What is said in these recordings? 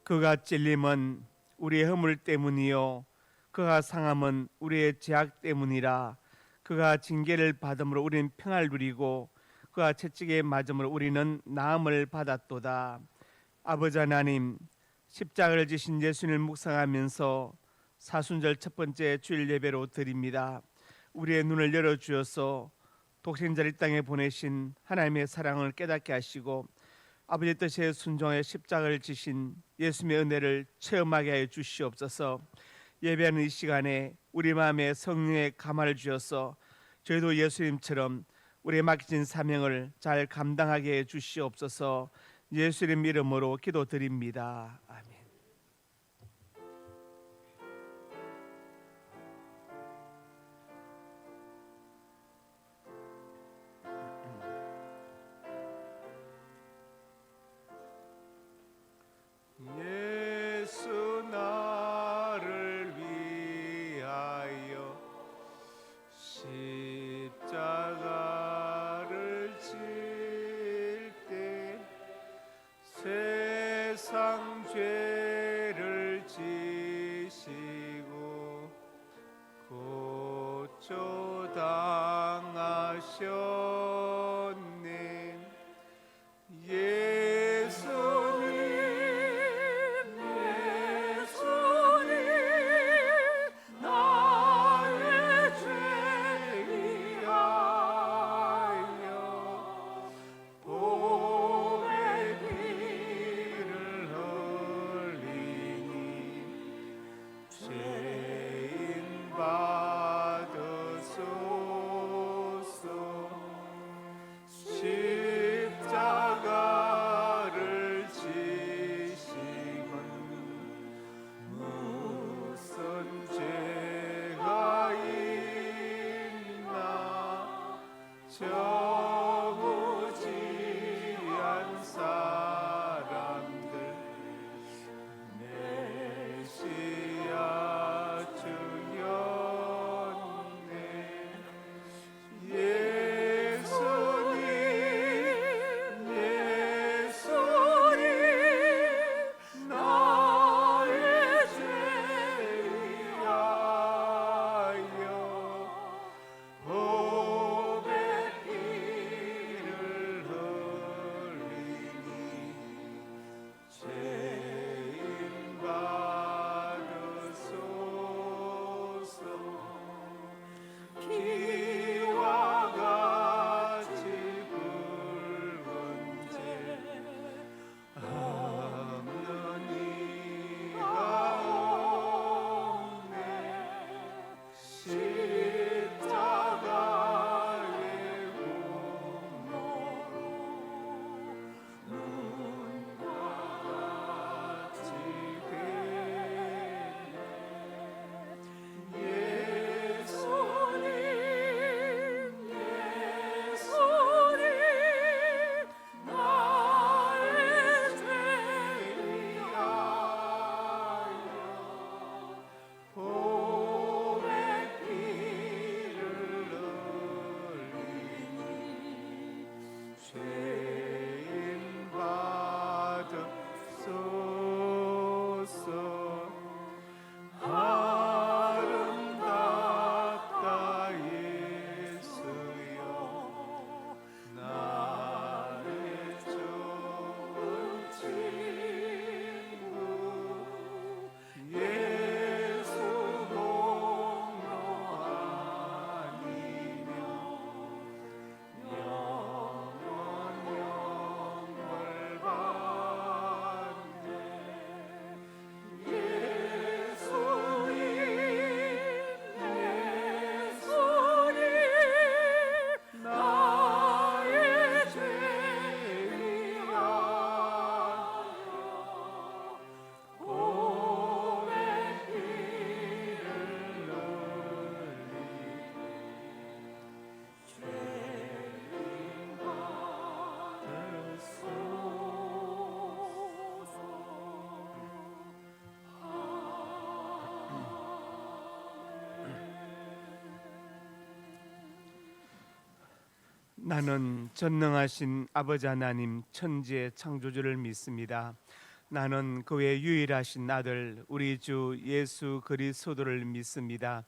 그가 찔림은 우리의 허물 때문이요 그가 상함은 우리의 죄악 때문이라. 그가 징계를 받음으로 우리는 평안을 누리고 그가 채찍에 맞음으로 우리는 나음을 받았도다. 아버지 하나님, 십자가를 지신 예수님을 묵상하면서 사순절 첫 번째 주일 예배로 드립니다. 우리의 눈을 열어주어서 독생자를 이 땅에 보내신 하나님의 사랑을 깨닫게 하시고 아버지의 뜻에 순종하여 십자가를 지신 예수님의 은혜를 체험하게 하여 주시옵소서. 예배하는 이 시간에 우리 마음에 성령의 감화를 주셔서 저희도 예수님처럼 우리의 맡겨진 사명을 잘 감당하게 해 주시옵소서. 예수님 이름으로 기도드립니다. 아멘. 예수 나를 위하여 십자가를 질 때 세상 죄를 지시고 고초 당하셨네. 십자가를 지심은 무슨 죄가 있나. 저무지한 사람들 메시아 주였네. 아름답다 예수여 나의 좋은 친구. 예수 공로 아니면 영원을 받네. 나의 죄 위하여 고백 피를 흘리니 죄인 받으소서. 나는 전능하신 아버지 하나님 천지의 창조주를 믿습니다. 나는 그의 유일하신 아들 우리 주 예수 그리스도를 믿습니다.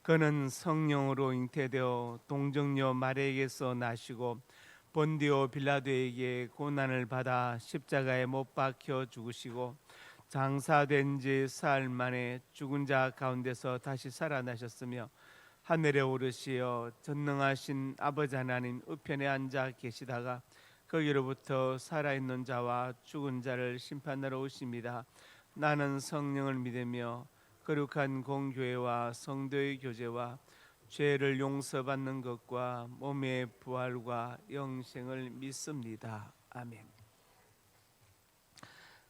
그는 성령으로 잉태되어 동정녀 마리아에게서 나시고 본디오 빌라도에게 고난을 받아 십자가에 못 박혀 죽으시고 장사된 지 사흘 만에 죽은 자 가운데서 다시 살아나셨으며 하늘에 오르시어 전능하신 아버지 하나님 우편에 앉아 계시다가 거기로부터 살아있는 자와 죽은 자를 심판하러 오십니다. 나는 성령을 믿으며 거룩한 공교회와 성도의 교제와 죄를 용서받는 것과 몸의 부활과 영생을 믿습니다. 아멘.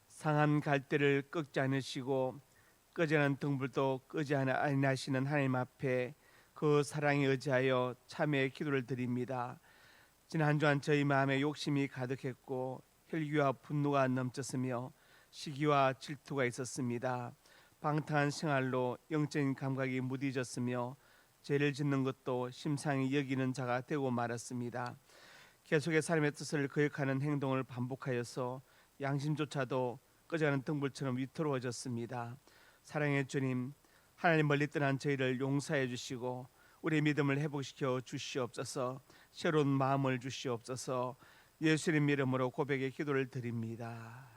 상한 갈대를 꺾지 않으시고 꺼지는 등불도 끄지 아니하시는 하나님 앞에 그 사랑에 의지하여 참회의 기도를 드립니다. 지난 한 주간 저희 마음에 욕심이 가득했고 혈기와 분노가 넘쳤으며 시기와 질투가 있었습니다. 방탕한 생활로 영적인 감각이 무뎌졌으며 죄를 짓는 것도 심상히 여기는 자가 되고 말았습니다. 계속의 삶의 뜻을 거역하는 행동을 반복하여서 양심조차도 꺼져가는 등불처럼 위태로워졌습니다. 사랑의 주님, 하나님 멀리 떠난 저희를 용서해 주시고 우리의 믿음을 회복시켜 주시옵소서. 새로운 마음을 주시옵소서. 예수님 이름으로 고백의 기도를 드립니다.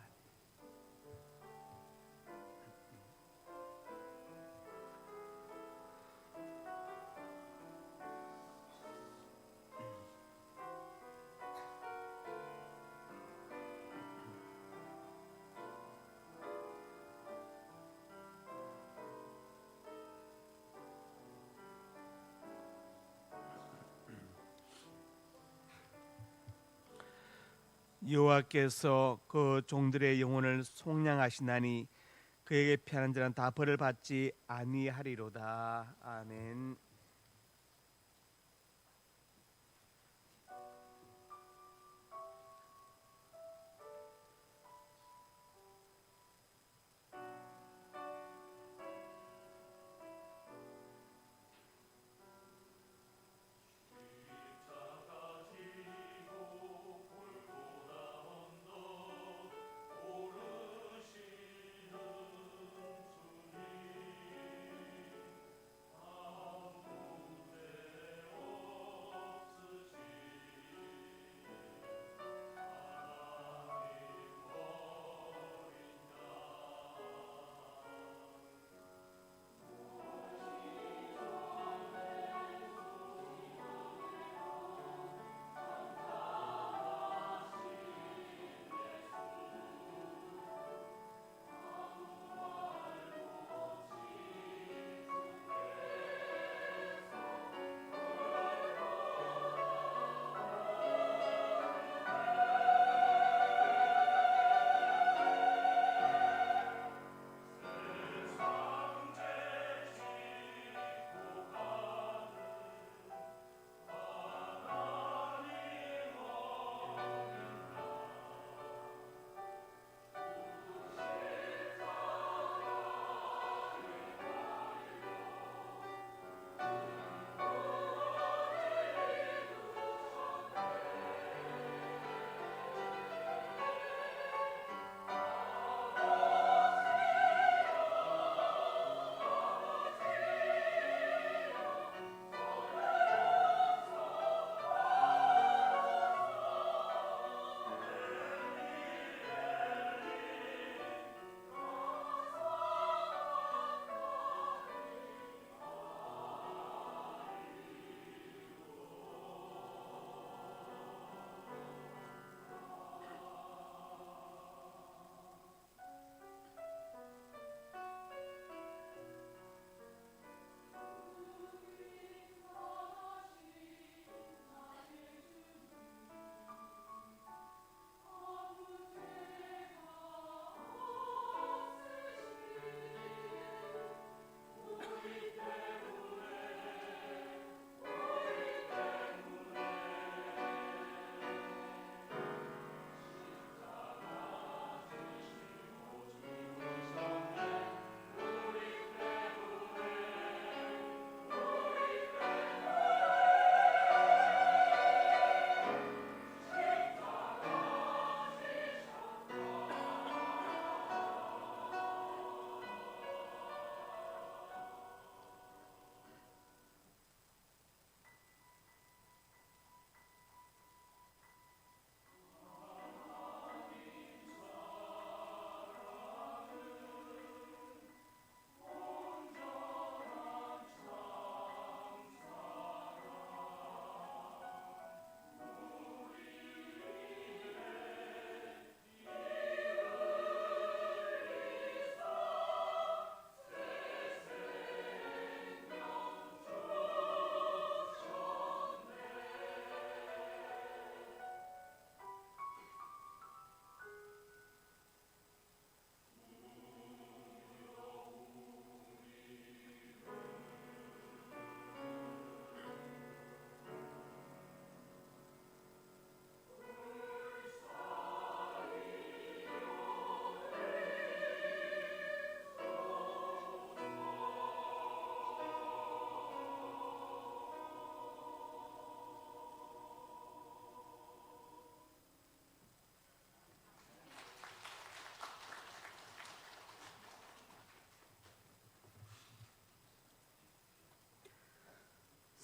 여호와께서 그 종들의 영혼을 속량하시나니 그에게 피하는 자는 다 벌을 받지 아니하리로다. 아멘.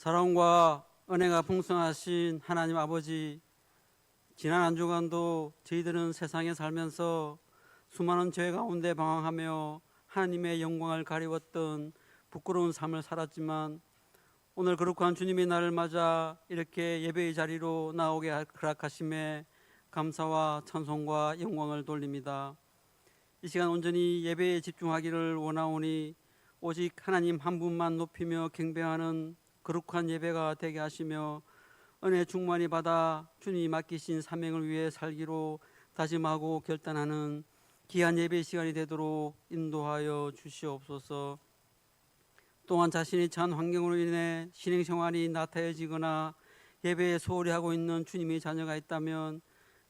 사랑과 은혜가 풍성하신 하나님 아버지, 지난 한 주간도 저희들은 세상에 살면서 수많은 죄 가운데 방황하며 하나님의 영광을 가리웠던 부끄러운 삶을 살았지만, 오늘 거룩한 주님의 날을 맞아 이렇게 예배의 자리로 나오게 허락하심에 감사와 찬송과 영광을 돌립니다. 이 시간 온전히 예배에 집중하기를 원하오니 오직 하나님 한 분만 높이며 경배하는 거룩한 예배가 되게 하시며, 은혜 충만히 받아 주님이 맡기신 사명을 위해 살기로 다짐하고 결단하는 귀한 예배 시간이 되도록 인도하여 주시옵소서. 또한 자신이 처한 환경으로 인해 신앙생활이 나태해지거나 예배에 소홀히 하고 있는 주님의 자녀가 있다면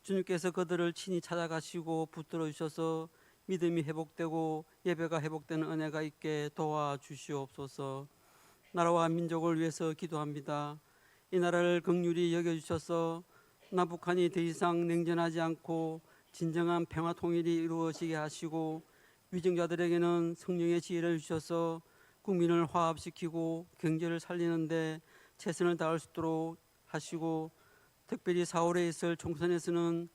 주님께서 그들을 친히 찾아가시고 붙들어 주셔서 믿음이 회복되고 예배가 회복되는 은혜가 있게 도와주시옵소서. 나라와 민족을 위해서 기도합니다. 이 나라를 긍휼히 여겨주셔서 남북한이 더 이상 냉전하지 않고 진정한 평화 통일이 이루어지게 하시고, 위정자들에게는 성령의 지혜를 주셔서 국민을 화합시키고 경제를 살리는데 최선을 다할 수 있도록 하시고, 특별히 4월에 있을 총선에서는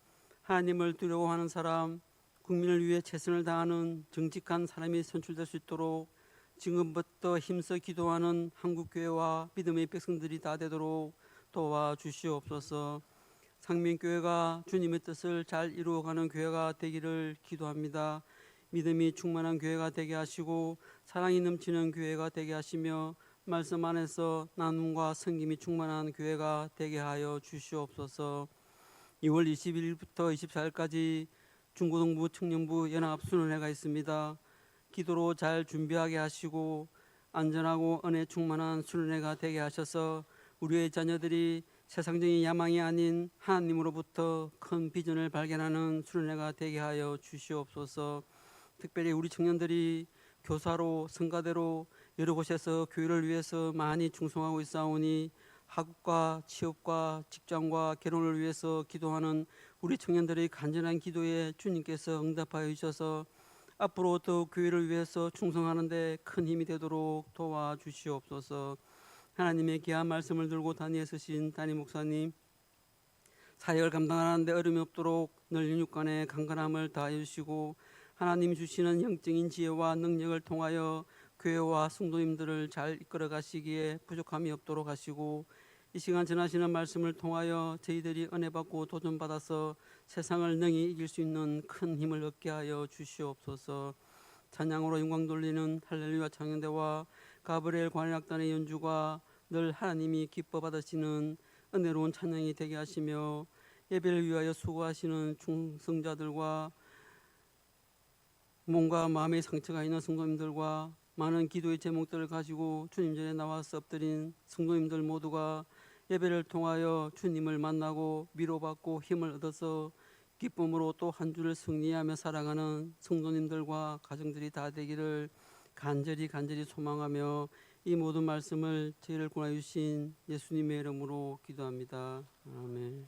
하나님을 두려워하는 사람, 국민을 위해 최선을 다하는 정직한 사람이 선출될 수 있도록 지금부터 힘써 기도하는 한국교회와 믿음의 백성들이 다 되도록 도와주시옵소서. 상민교회가 주님의 뜻을 잘 이루어가는 교회가 되기를 기도합니다. 믿음이 충만한 교회가 되게 하시고 사랑이 넘치는 교회가 되게 하시며 말씀 안에서 나눔과 섬김이 충만한 교회가 되게 하여 주시옵소서. 2월 21일부터 24일까지 중고등부 청년부 연합순원회가 있습니다. 기도로 잘 준비하게 하시고 안전하고 은혜 충만한 순례가 되게 하셔서 우리의 자녀들이 세상적인 야망이 아닌 하나님으로부터 큰 비전을 발견하는 순례가 되게 하여 주시옵소서. 특별히 우리 청년들이 교사로 성가대로 여러 곳에서 교회를 위해서 많이 충성하고 있사오니 학업과 취업과 직장과 결혼을 위해서 기도하는 우리 청년들의 간절한 기도에 주님께서 응답하여 주셔서 앞으로 더 교회를 위해서 충성하는 데 큰 힘이 되도록 도와주시옵소서. 하나님의 귀한 말씀을 들고 단위에 서신 담임 목사님, 사역을 감당하는 데 어려움이 없도록 늘 육간의 강건함을 다해 주시고, 하나님이 주시는 영적인 지혜와 능력을 통하여 교회와 성도님들을 잘 이끌어 가시기에 부족함이 없도록 하시고, 이 시간 전하시는 말씀을 통하여 저희들이 은혜 받고 도전 받아서 세상을 능히 이길 수 있는 큰 힘을 얻게 하여 주시옵소서. 찬양으로 영광 돌리는 할렐루야 찬양대와 가브리엘 관현악단의 연주가 늘 하나님이 기뻐 받으시는 은혜로운 찬양이 되게 하시며, 예배를 위하여 수고하시는 충성자들과 몸과 마음의 상처가 있는 성도님들과 많은 기도의 제목들을 가지고 주님 전에 나와서 엎드린 성도님들 모두가 예배를 통하여 주님을 만나고 위로받고 힘을 얻어서 기쁨으로 또 한 주를 승리하며 살아가는 성도님들과 가정들이 다 되기를 간절히 소망하며 이 모든 말씀을 저희를 권하여 주신 예수님의 이름으로 기도합니다. 아멘.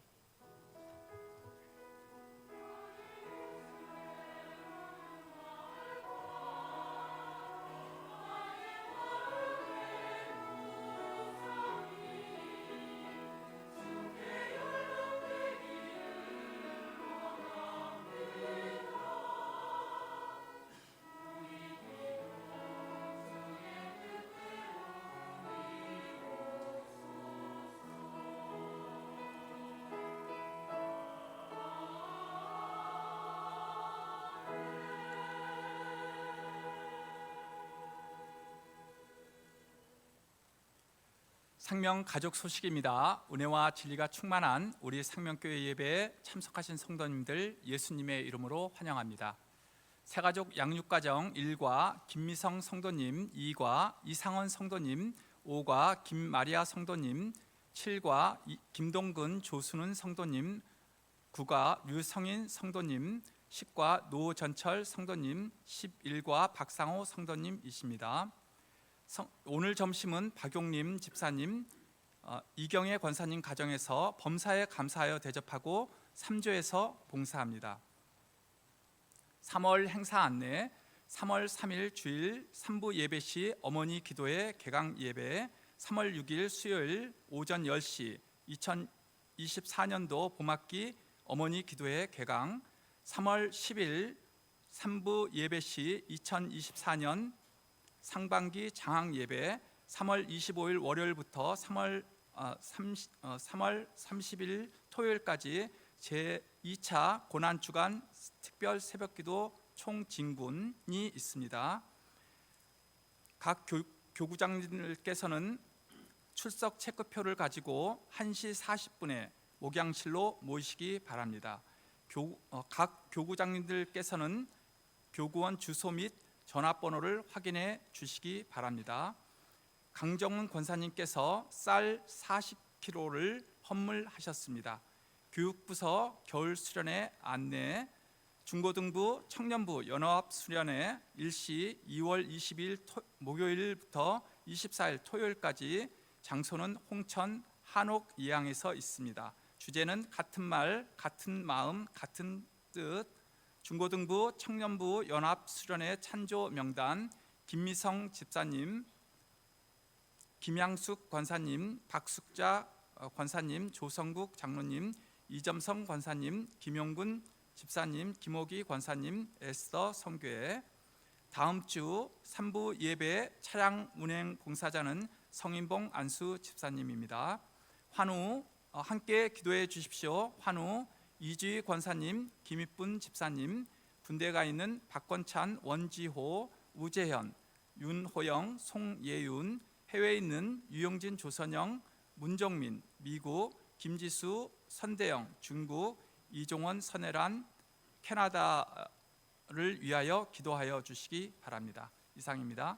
상명 가족 소식입니다. 은혜와 진리가 충만한 우리 상명교회 예배에 참석하신 성도님들 예수님의 이름으로 환영합니다. 새가족 양육가정 1과 김미성 성도님, 2과 이상원 성도님, 5과 김마리아 성도님, 7과 김동근 조순은 성도님, 9과 류성인 성도님, 10과 노전철 성도님, 11과 박상호 성도님이십니다. 오늘 점심은 박용림 집사님, 이경혜 권사님 가정에서 범사에 감사하여 대접하고 3조에서 봉사합니다. 3월 행사 안내, 3월 3일 주일 3부 예배 시 어머니 기도회 개강 예배, 3월 6일 수요일 오전 10시 2024년도 봄학기 어머니 기도회 개강, 3월 10일 3부 예배 시 2024년 상반기 장학 예배, 3월 25일 월요일부터 3월 30일 토요일까지 제2차 고난주간 특별 새벽기도 총진군이 있습니다. 각 교구장님들께서는 출석 체크표를 가지고 1시 40분에 목양실로 모이시기 바랍니다. 각 교구장님들께서는 교구원 주소 및 전화번호를 확인해 주시기 바랍니다. 강정은 권사님께서 쌀 40kg를 헌물하셨습니다. 교육부서 겨울 수련회 안내, 중고등부 청년부 연합 수련회 일시 2월 22일 목요일부터 24일 토요일까지, 장소는 홍천 한옥 예양에서 있습니다. 주제는 같은 말, 같은 마음, 같은 뜻. 중고등부 청년부 연합 수련회 찬조 명단 김미성 집사님, 김양숙 권사님, 박숙자 권사님, 조성국 장로님, 이점성 권사님, 김용근 집사님, 김호기 권사님, 에스더 성교회. 다음 주 3부 예배 차량 운행 봉사자는 성인봉 안수 집사님입니다. 환우 함께 기도해 주십시오. 환우 이주희 권사님, 김익분 집사님, 군대가 있는 박건찬, 원지호, 우재현, 윤호영, 송예윤, 해외에 있는 유영진, 조선영, 문정민, 미국, 김지수, 선대영, 중국, 이종원, 선혜란, 캐나다를 위하여 기도하여 주시기 바랍니다. 이상입니다.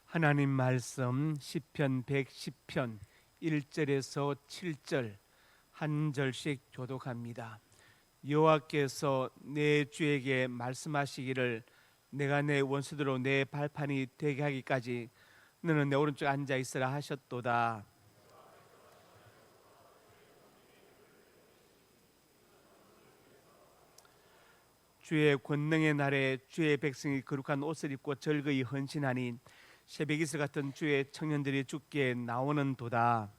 하나님 말씀 시편 110편 1절에서 7절 한 절씩 교독합니다. 여호와께서 내 주에게 말씀하시기를, 내가 내 원수대로 내 발판이 되게 하기까지 너는 내 오른쪽에 앉아 있으라 하셨도다. 주의 권능의 날에 주의 백성이 거룩한 옷을 입고 절거히 헌신하니 새벽 이슬 같은 주의 청년들이 주께 나오는 도다.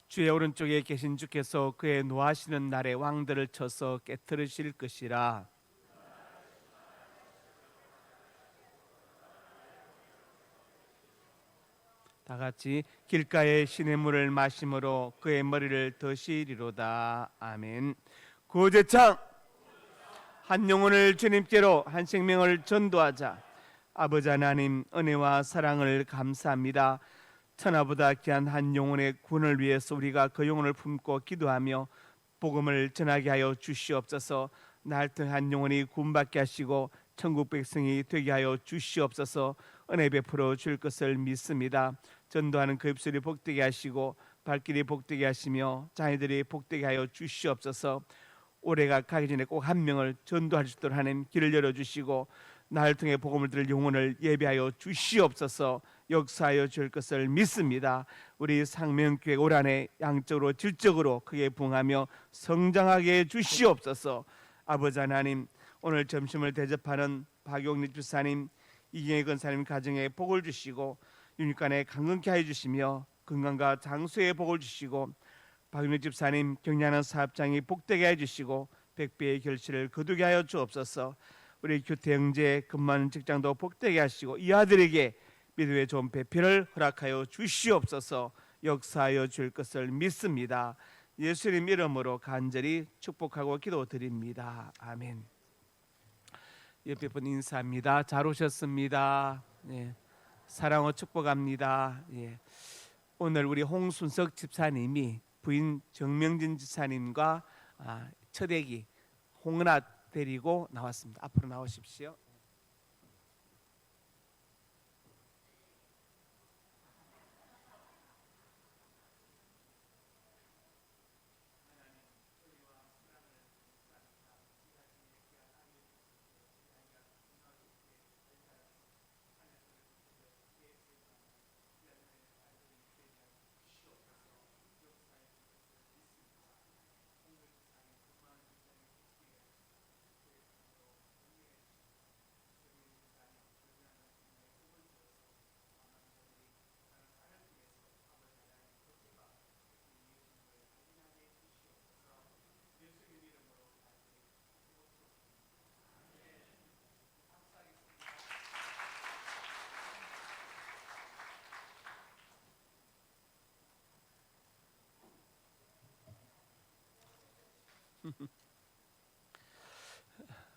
주의 오른쪽에 계신 주께서 그의 노하시는 날에 왕들을 쳐서 깨뜨리실 것이라. 다 같이 길가에 시냇물을 마심으로 그의 머리를 드시리로다. 아멘. 구제창 한 영혼을 주님께로, 한 생명을 전도하자. 아버지 하나님, 은혜와 사랑을 감사합니다. 천하보다 귀한 한 영혼의 구원을 위해서 우리가 그 영혼을 품고 기도하며 복음을 전하게 하여 주시옵소서. 날등 한 영혼이 구원받게 하시고 천국 백성이 되게 하여 주시옵소서. 은혜 베풀어 줄 것을 믿습니다. 전도하는 그 입술이 복되게 하시고 발길이 복되게 하시며 자녀들이 복되게 하여 주시옵소서. 올해가 가기 전에 꼭 한 명을 전도할 수 있도록 하나님 길을 열어주시고 나를 통해 복음을 들을 영혼을 예비하여 주시옵소서. 역사하여 줄 것을 믿습니다. 우리 상명교회 올 한해 양적으로 질적으로 크게 부흥하며 성장하게 해 주시옵소서. 아버지 하나님, 오늘 점심을 대접하는 박용리 주사님, 이경혜 권사님 가정에 복을 주시고 윤육간에 강건케 해 주시며 건강과 장수의 복을 주시고 박윤희 집사님 격려하는 사업장이 복되게 해 주시고 백배의 결실을 거두게 하여 주옵소서. 우리 교태 형제 근무하는 직장도 복되게 하시고 이 아들에게 믿음의 좋은 배필을 허락하여 주시옵소서. 역사하여 줄 것을 믿습니다. 예수님 이름으로 간절히 축복하고 기도드립니다. 아멘. 옆에 분 인사합니다. 잘 오셨습니다. 네. 사랑으로 축복합니다. 예. 오늘 우리 홍순석 집사님이 부인 정명진 집사님과 첫 아기 홍은아 데리고 나왔습니다. 앞으로 나오십시오.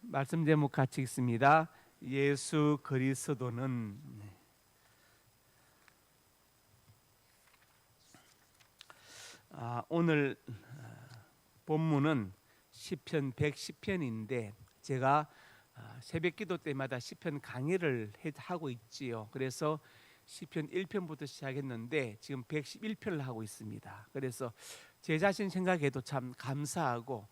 말씀 제목 같이 읽습니다. 예수 그리스도는. 오늘 본문은 시편 110편인데 제가 새벽기도 때마다 시편 강의를 하고 있지요. 그래서 시편 1편부터 시작했는데 지금 111편을 하고 있습니다. 그래서 제 자신 생각해도 참 감사하고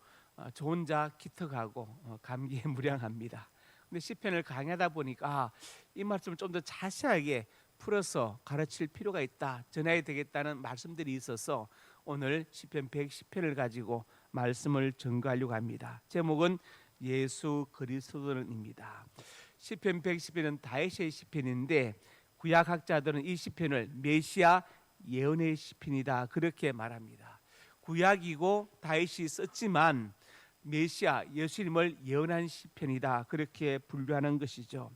저 혼자 기특하고 감기에 무량합니다. 근데 시편을 강의하다 보니까 이 말씀을 좀 더 자세하게 풀어서 가르칠 필요가 있다, 전해야 되겠다는 말씀들이 있어서 오늘 시편 110편을 가지고 말씀을 전가하려고 합니다. 제목은 예수 그리스도는입니다. 시편 110편은 다윗의 시편인데 구약학자들은 이 시편을 메시아 예언의 시편이다 그렇게 말합니다. 구약이고 다윗이 썼지만 메시아 예수님을 예언한 시편이다 그렇게 분류하는 것이죠.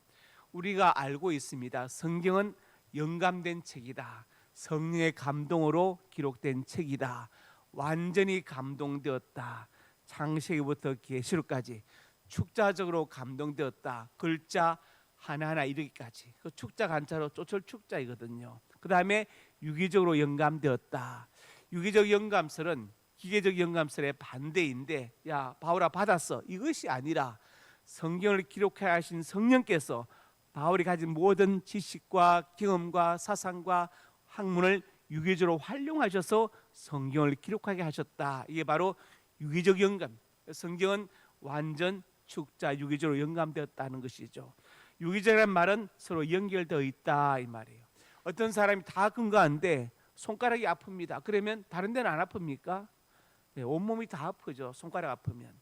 우리가 알고 있습니다. 성경은 영감된 책이다. 성령의 감동으로 기록된 책이다. 완전히 감동되었다. 창세기부터 계시록까지 축자적으로 감동되었다. 글자 하나하나 이르기까지. 그 축자 간자로 쪼철 축자이거든요. 그 다음에 유기적으로 영감되었다. 유기적 영감설은 기계적 영감설의 반대인데, 야 바울아 받았어, 이것이 아니라 성경을 기록하여 하신 성령께서 바울이 가진 모든 지식과 경험과 사상과 학문을 유기적으로 활용하셔서 성경을 기록하게 하셨다. 이게 바로 유기적 영감. 성경은 완전 축자 유기적으로 영감되었다는 것이죠. 유기적이라는 말은 서로 연결되어 있다 이 말이에요. 어떤 사람이 다 건강한데 손가락이 아픕니다. 그러면 다른 데는 안 아픕니까? 네, 온몸이 다 아프죠. 손가락 아프면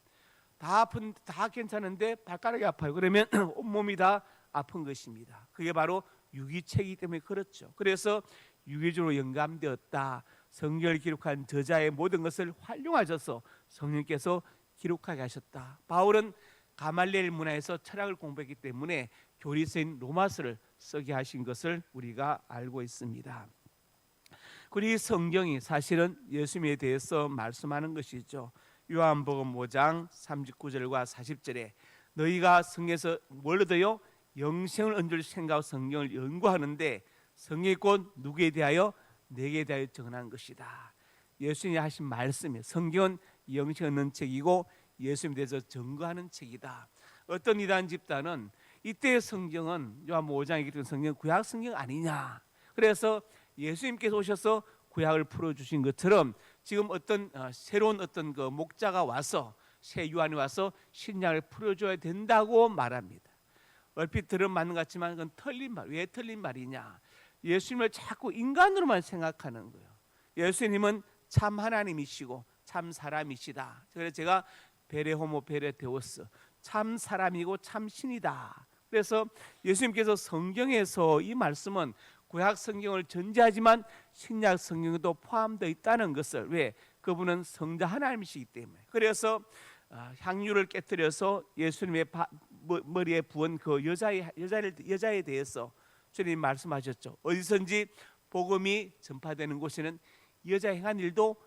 다 괜찮은데 발가락이 아파요. 그러면 온몸이 다 아픈 것입니다. 그게 바로 유기체이기 때문에 그렇죠. 그래서 유기적으로 영감되었다. 성경을 기록한 저자의 모든 것을 활용하셔서 성령께서 기록하게 하셨다. 바울은 가말리엘 문화에서 철학을 공부했기 때문에 교리서인 로마서를 쓰게 하신 것을 우리가 알고 있습니다. 그리고 성경이 사실은 예수님에 대해서 말씀하는 것이죠. 요한복음 5장 39절과 40절에 너희가 성경에서 뭘 얻어요? 영생을 얻을 생각하고 성경을 연구하는데 성경이 곧 누구에 대하여? 내게 대하여 정한 것이다. 예수님이 하신 말씀이에요. 성경은 영생 얻는 책이고 예수님에 대해서 증거하는 책이다. 어떤 이단 집단은 이때의 성경은 요한복음 5장에 기록된 성경은 구약 성경 아니냐. 그래서 예수님께서 오셔서 구약을 풀어주신 것처럼 지금 어떤 새로운 어떤 그 목자가 와서 새 유한이 와서 신약을 풀어줘야 된다고 말합니다. 얼핏 들으면 맞는 것 같지만 그건 틀린 말. 왜 틀린 말이냐? 예수님을 자꾸 인간으로만 생각하는 거예요. 예수님은 참 하나님이시고 참 사람이시다. 그래서 제가 베레호모 베레데오스, 참 사람이고 참 신이다. 그래서 예수님께서 성경에서 이 말씀은 구약 성경을 전제하지만 신약 성경에도 포함되어 있다는 것을, 왜? 그분은 성자 하나님이시기 때문에. 그래서 향유를 깨뜨려서 예수님의 머리에 부은 그 여자에 대해서 주님 말씀하셨죠. 어디선지 복음이 전파되는 곳에는 여자 행한 일도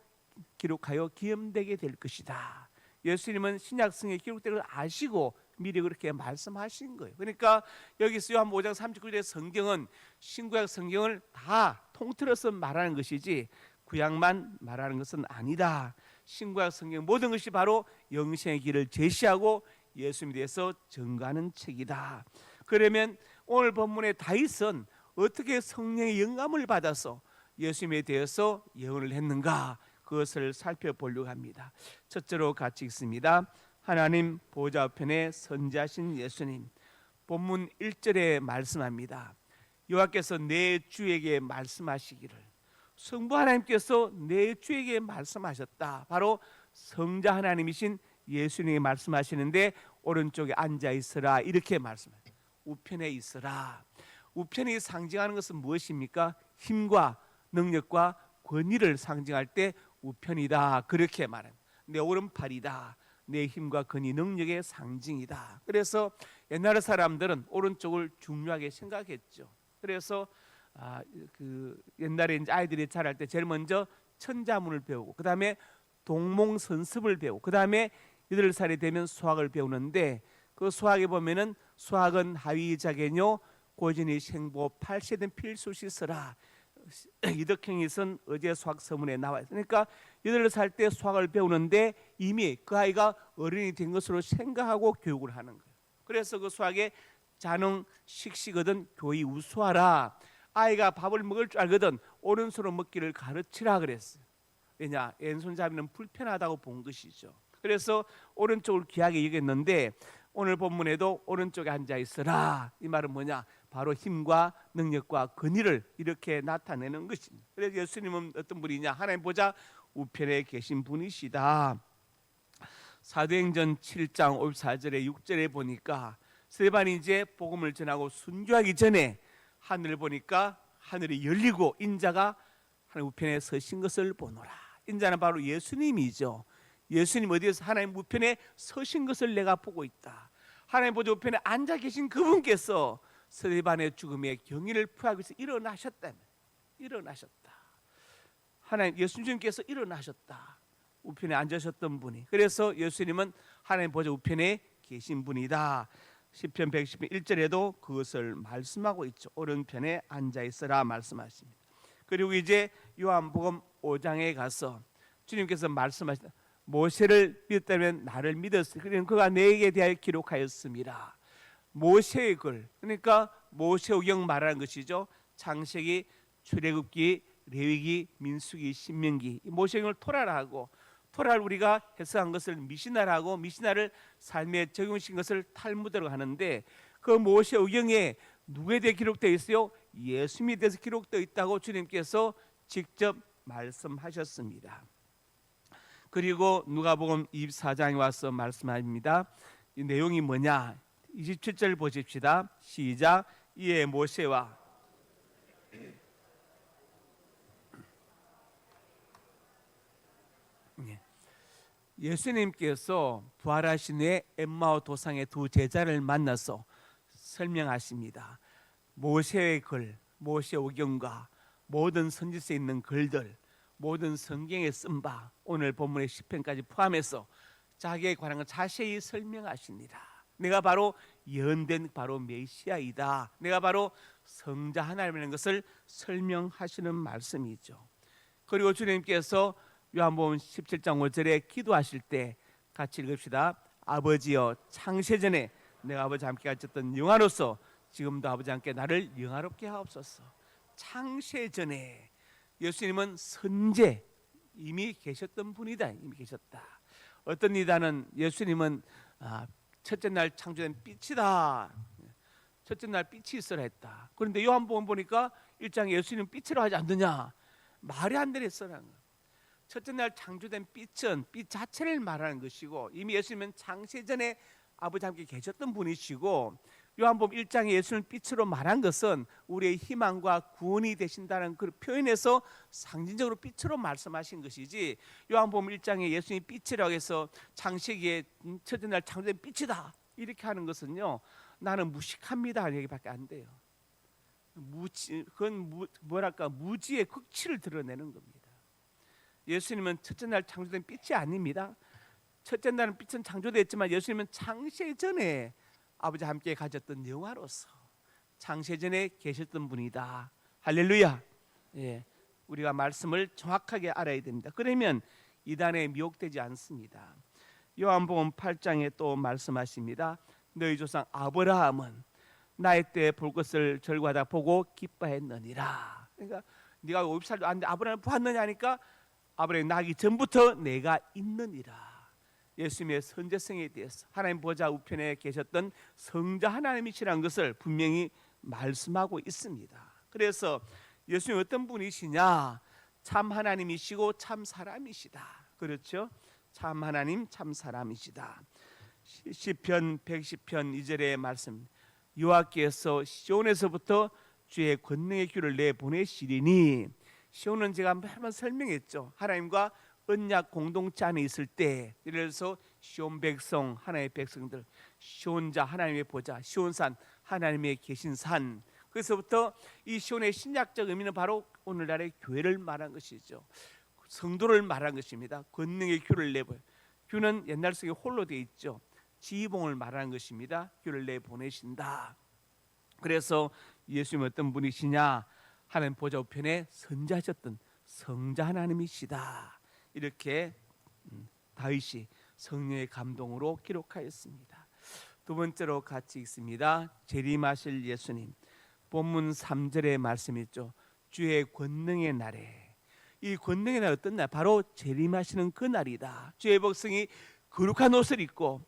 기록하여 기염되게 될 것이다. 예수님은 신약 성경에 기록된 걸 아시고 미리 그렇게 말씀하신 거예요. 그러니까 여기서 요한 5장 39절의 성경은 신구약 성경을 다 통틀어서 말하는 것이지 구약만 말하는 것은 아니다. 신구약 성경 모든 것이 바로 영생의 길을 제시하고 예수님에 대해서 증거하는 책이다. 그러면 오늘 본문의 다윗은 어떻게 성령의 영감을 받아서 예수님에 대해서 예언을 했는가, 그것을 살펴보려고 합니다. 첫째로 같이 읽습니다. 하나님 보좌 우편에 선지하신 예수님. 본문 1절에 말씀합니다. 여호와께서 내 주에게 말씀하시기를. 성부 하나님께서 내 주에게 말씀하셨다. 바로 성자 하나님이신 예수님이 말씀하시는데 오른쪽에 앉아 있으라 이렇게 말씀해요. 우편에 있으라. 우편이 상징하는 것은 무엇입니까? 힘과 능력과 권위를 상징할 때 우편이다 그렇게 말합니다. 내 오른팔이다. 내 힘과 권위 능력의 상징이다. 그래서 옛날 사람들은 오른쪽을 중요하게 생각했죠. 그래서 그 옛날에 이제 아이들이 자랄 때 제일 먼저 천자문을 배우고 그 다음에 동몽선습을 배우고 그 다음에 8살이 되면 수학을 배우는데 그 수학에 보면은 수학은 하위자개뇨 고진이 생보 8세된 필수시서라. 이덕형이 쓴 어제 수학 서문에 나와 있어요. 그러니까 8살 때 수학을 배우는데 이미 그 아이가 어른이 된 것으로 생각하고 교육을 하는 거예요. 그래서 그 수학에 자능 식시거든 교의 우수하라. 아이가 밥을 먹을 줄 알거든 오른손으로 먹기를 가르치라 그랬어요. 왜냐? 왼손잡이는 불편하다고 본 것이죠. 그래서 오른쪽을 귀하게 여겼는데 오늘 본문에도 오른쪽에 앉아 있어라. 이 말은 뭐냐? 바로 힘과 능력과 권위를 이렇게 나타내는 것입니다. 그래서 예수님은 어떤 분이냐? 하나님 보좌 우편에 계신 분이시다. 사도행전 7장 54절에 6절에 보니까 스데반이 이제 복음을 전하고 순교하기 전에 하늘을 보니까 하늘이 열리고 인자가 하나님 우편에 서신 것을 보노라. 인자는 바로 예수님이죠. 예수님 어디에서 하나님 우편에 서신 것을 내가 보고 있다. 하나님 보좌 우편에 앉아 계신 그분께서 스데반의 죽음의 경위를 표하기 위해서 일어나셨다. 일어나셨다. 하나님 예수님께서 일어나셨다. 우편에 앉으셨던 분이. 그래서 예수님은 하나님 보좌 우편에 계신 분이다. 시편 110편 1절에도 그것을 말씀하고 있죠. 오른편에 앉아 있으라 말씀하십니다. 그리고 이제 요한복음 5장에 가서 주님께서 말씀하시다. 모세를 믿었다면 나를 믿었으니 그는 그가 내게 대하여 기록하였습니다. 모세의 글, 그러니까 모세오경 말하는 것이죠. 창세기, 출애굽기, 레위기, 민수기, 신명기. 모세오경을 토라라 하고 토라를 우리가 해석한 것을 미시나라 하고 미시나를 삶에 적용시킨 것을 탈무드라고 하는데 그 모세오경에 누구에 대해 기록되어 있어요? 예수님에 대해서 기록되어 있다고 주님께서 직접 말씀하셨습니다. 그리고 누가복음 24장에 와서 말씀합니다. 이 내용이 뭐냐? 27절 보십시다. 시작. 이에 모세와 예수님께서 부활하신 후에 엠마오 도상의 두 제자를 만나서 설명하십니다. 모세의 글, 모세오경과 모든 선지서에 있는 글들, 모든 성경에 쓴 바 오늘 본문의 시편까지 포함해서 자기에 관한 걸 자세히 설명하십니다. 내가 바로 예언된 바로 메시아이다. 내가 바로 성자 하나님이라는 것을 설명하시는 말씀이죠. 그리고 주님께서 요한복음 17장 5절에 기도하실 때 같이 읽읍시다. 아버지여 창세전에 내가 아버지 함께 가졌던 영화로서 지금도 아버지 함께 나를 영화롭게 하옵소서. 창세전에 예수님은 선제 이미 계셨던 분이다. 이미 계셨다. 어떤 이다는 예수님은 첫째 날 창조된 빛이다. 첫째 날 빛이 있으라 했다. 그런데 요한복음 보니까 1장에 예수님 빛이라고 하지 않느냐. 말이 안 되랬어라는 거예요. 첫째 날 창조된 빛은 빛 자체를 말하는 것이고 이미 예수님은 창세전에 아버지 함께 계셨던 분이시고 요한복음 1장에 예수님을 빛으로 말한 것은 우리의 희망과 구원이 되신다는 그 표현에서 상징적으로 빛으로 말씀하신 것이지 요한복음 1장에 예수님이 빛이라고 해서 창세기에 첫째 날 창조된 빛이다 이렇게 하는 것은요 나는 무식합니다 얘기밖에 안 돼요. 그건 뭐랄까 무지의 극치를 드러내는 겁니다. 예수님은 첫째 날 창조된 빛이 아닙니다. 첫째 날은 빛은 창조됐지만 예수님은 창세 전에 아버지 함께 가졌던 영화로서 창세 전에 계셨던 분이다. 할렐루야. 예, 우리가 말씀을 정확하게 알아야 됩니다. 그러면 이단에 미혹되지 않습니다. 요한복음 8장에 또 말씀하십니다. 너희 조상 아브라함은 나의 때에 볼 것을 절과다 보고 기뻐했느니라. 그러니까 네가 50살도 안 돼 아브라함을 보았느냐 하니까 아브라함이 나기 전부터 내가 있느니라. 예수님의 선제성에 대해서 하나님 보좌 우편에 계셨던 성자 하나님이시라는 것을 분명히 말씀하고 있습니다. 그래서 예수님 어떤 분이시냐? 참 하나님이시고 참 사람이시다. 그렇죠? 참 하나님 참 사람이시다. 시편 110편 2절의 말씀 여호와께서 시온에서부터 주의 권능의 귀를 내보내시리니 시온은 제가 한번 설명했죠. 하나님과 언약 공동체 안에 있을 때 예를 들어서 시온 백성 하나님의 백성들 시온자 하나님의 보좌 시온산 하나님의 계신 산 그래서부터 이 시온의 신약적 의미는 바로 오늘날의 교회를 말한 것이죠. 성도를 말한 것입니다. 권능의 규를 내보여. 규는 옛날 속에 홀로 되어 있죠. 지휘봉을 말하는 것입니다. 규를 내보내신다. 그래서 예수님은 어떤 분이시냐? 하나님 보좌 우편에 선지하셨던 성자 하나님이시다. 이렇게 다윗이 성령의 감동으로 기록하였습니다. 두 번째로 같이 읽습니다. 재림하실 예수님. 본문 3절의 말씀이 있죠. 주의 권능의 날에. 이 권능의 날 어떤 날? 바로 재림하시는 그 날이다. 주의 백성이 거룩한 옷을 입고,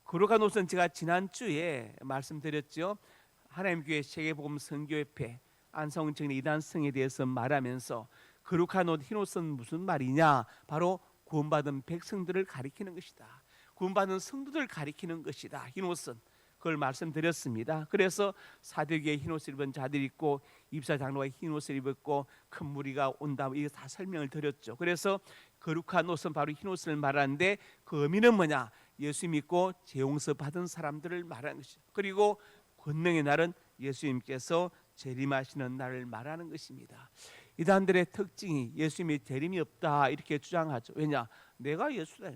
거룩한 옷은 제가 지난주에 말씀드렸죠. 하나님 교회 세계복음 선교협회 안성정리 이단성에 대해서 말하면서 거룩한 옷, 흰 옷은 무슨 말이냐? 바로 구원받은 백성들을 가리키는 것이다. 구원받은 성도들을 가리키는 것이다. 흰 옷은 그걸 말씀드렸습니다. 그래서 사도계에 흰 옷을 입은 자들이 있고 입사 장로가 흰 옷을 입었고 큰 무리가 온다. 이거 다 설명을 드렸죠. 그래서 거룩한 옷은 바로 흰 옷을 말하는데 그 의미는 뭐냐? 예수 믿고 재용서 받은 사람들을 말하는 것이죠. 그리고 권능의 날은 예수님께서 재림하시는 날을 말하는 것입니다. 이단들의 특징이 예수님이 재림이 없다 이렇게 주장하죠. 왜냐? 내가 예수다.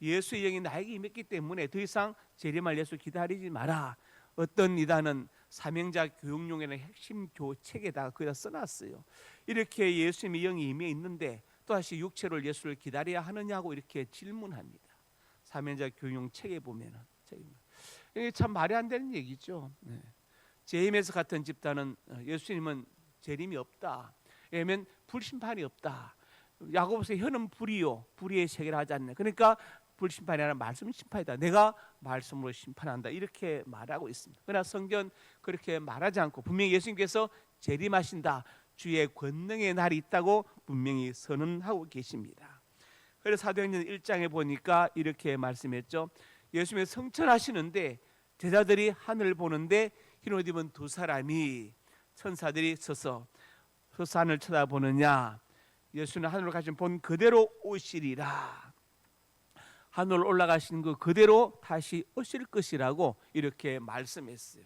예수의 영이 나에게 임했기 때문에 더 이상 재림할 예수 기다리지 마라. 어떤 이단은 사명자 교육용에는 핵심 책에다가 거기다 써놨어요. 이렇게 예수님의 영이 임해 있는데 또다시 육체로 예수를 기다려야 하느냐고 이렇게 질문합니다. 사명자 교육용 책에 보면은 이게 참 말이 안 되는 얘기죠. 제임에서 같은 집단은 예수님은 재림이 없다. 왜냐하면 불심판이 없다. 야고보서 혀는 불이요 불의의 세계를 하지 않네. 그러니까 불심판이 아니라 말씀 심판이다. 내가 말씀으로 심판한다. 이렇게 말하고 있습니다. 그러나 성경 그렇게 말하지 않고 분명히 예수님께서 재림하신다. 주의 권능의 날이 있다고 분명히 선언하고 계십니다. 그래서 사도행전 1장에 보니까 이렇게 말씀했죠. 예수님이 성천하시는데 제자들이 하늘을 보는데 흰 옷 입은 두 사람이 천사들이 서서 하늘 쳐다보느냐? 예수는 하늘로 가신 본 그대로 오시리라. 하늘 올라가신 그 그대로 다시 오실 것이라고 이렇게 말씀했어요.